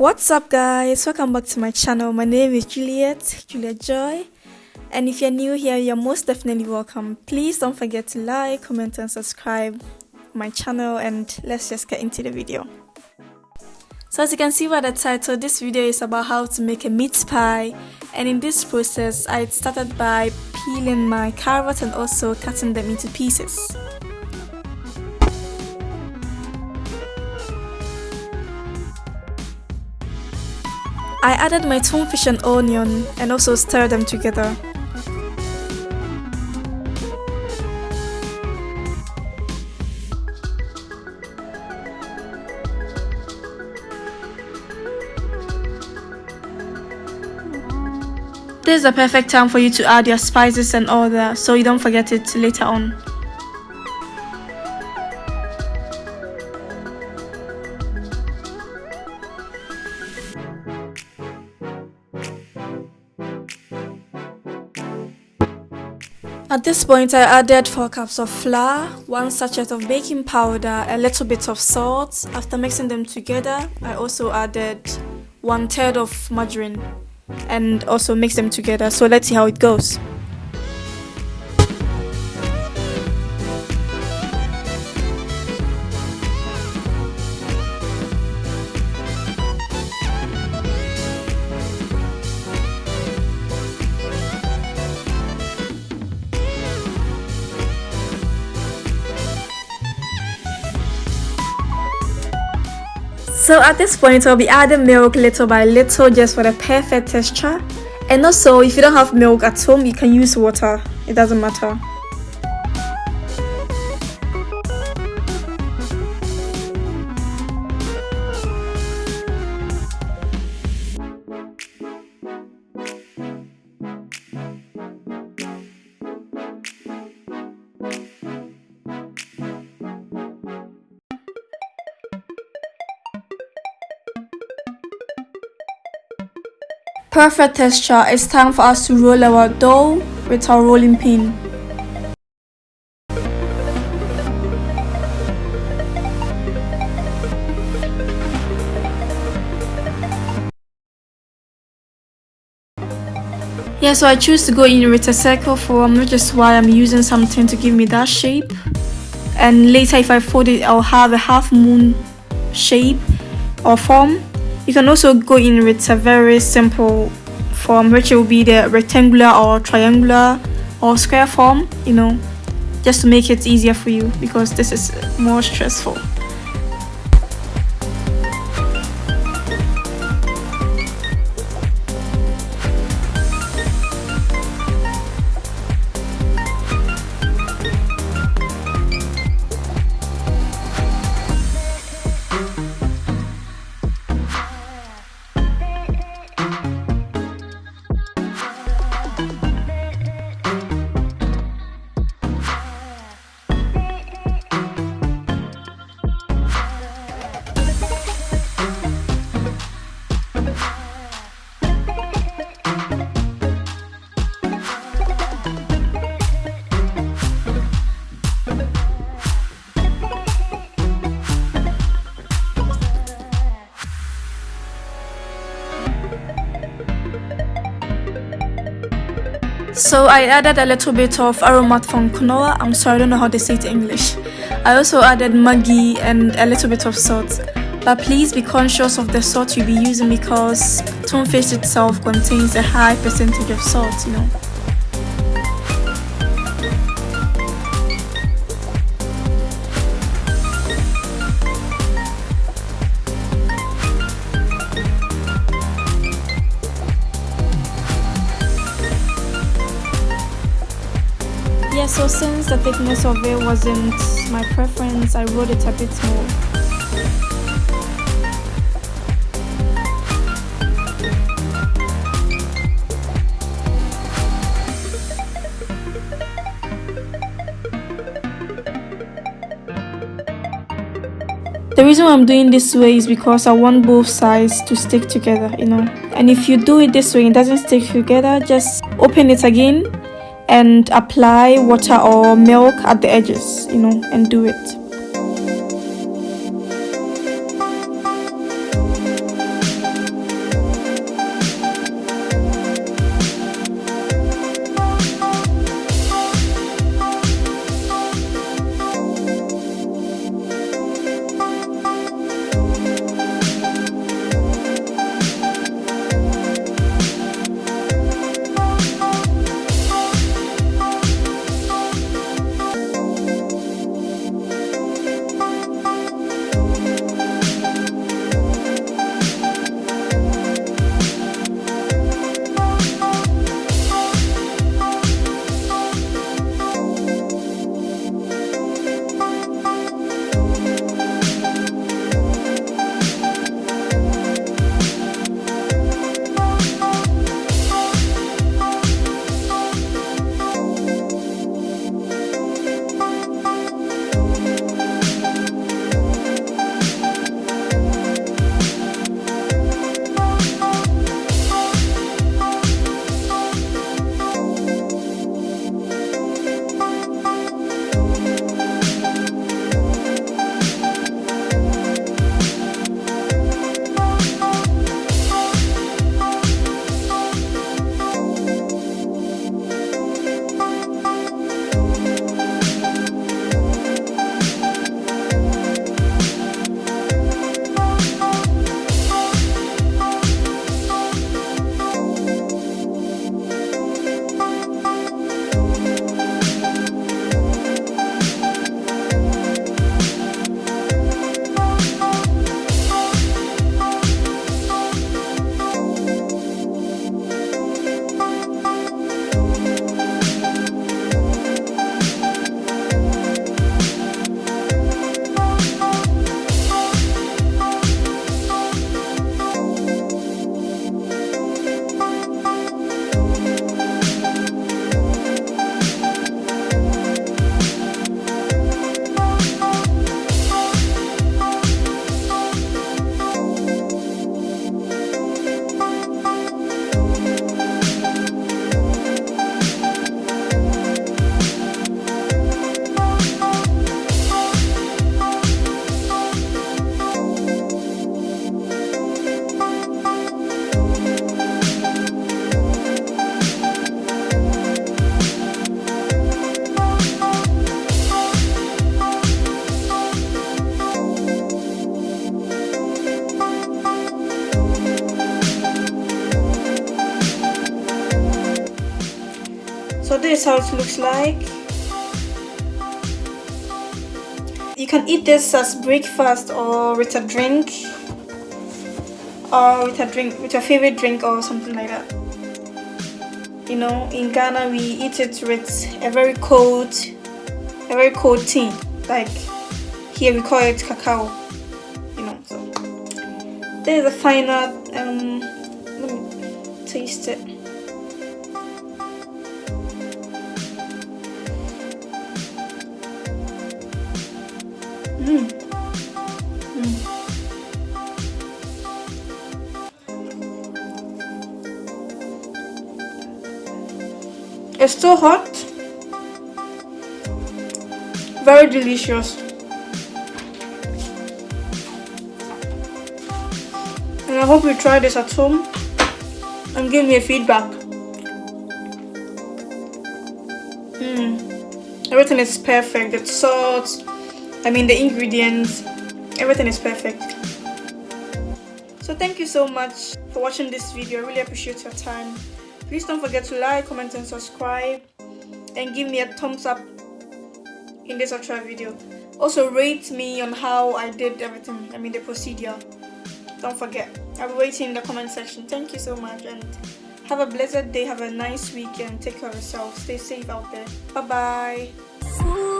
What's up guys, welcome back to my channel. My name is Juliette Joy, and if you're new here, you're most definitely welcome. Please don't forget to like, comment and subscribe my channel, and let's just get into the video. So as you can see by the title, this video is about how to make a meat pie, and in this process I started by peeling my carrots and also cutting them into pieces. I added my thunfisch and onion and also stirred them together. This is the perfect time for you to add your spices and all that, so you don't forget it later on. At this point, I added 4 cups of flour, 1 sachet of baking powder, a little bit of salt. After mixing them together, I also added 1/3 of margarine and also mix them together. So let's see how it goes. So at this point, I'll be adding milk little by little just for the perfect texture. And also, if you don't have milk at home, you can use water. It doesn't matter. Perfect texture. It's time for us to roll our dough with our rolling pin. Yeah, so I choose to go in with a circle form, which is why I'm using something to give me that shape. And later, if I fold it, I'll have a half moon shape or form. You can also go in with a very simple form, which will be the rectangular or triangular or square form, just to make it easier for you, because this is more stressful. So I added a little bit of aromat from Knorr. I'm sorry, I don't know how they say it in English. I also added Maggie and a little bit of salt. But please be conscious of the salt you'll be using, because Thunfisch itself contains a high percentage of salt, Yeah, so since the thickness of it wasn't my preference, I rolled it a bit more. The reason why I'm doing this way is because I want both sides to stick together, And if you do it this way and it doesn't stick together, just open it again and apply water or milk at the edges, and do it. this is how it looks like. You can eat this as breakfast or with a drink, or with your favorite drink or something like that. You know, in Ghana we eat it with a very cold tea. Like here we call it cacao. You know, so there's the final. Let me taste it. It's so hot, very delicious, and I hope you try this at home and give me a feedback. Everything is perfect. The salt, the ingredients, everything is perfect. So thank you so much for watching this video. I really appreciate your time. Please don't forget to like, comment and subscribe, and give me a thumbs up in this extra video. Also rate me on how I did everything, the procedure. Don't forget. I'll be waiting in the comment section. Thank you so much, and have a blessed day. Have a nice weekend. Take care of yourself. Stay safe out there. Bye bye.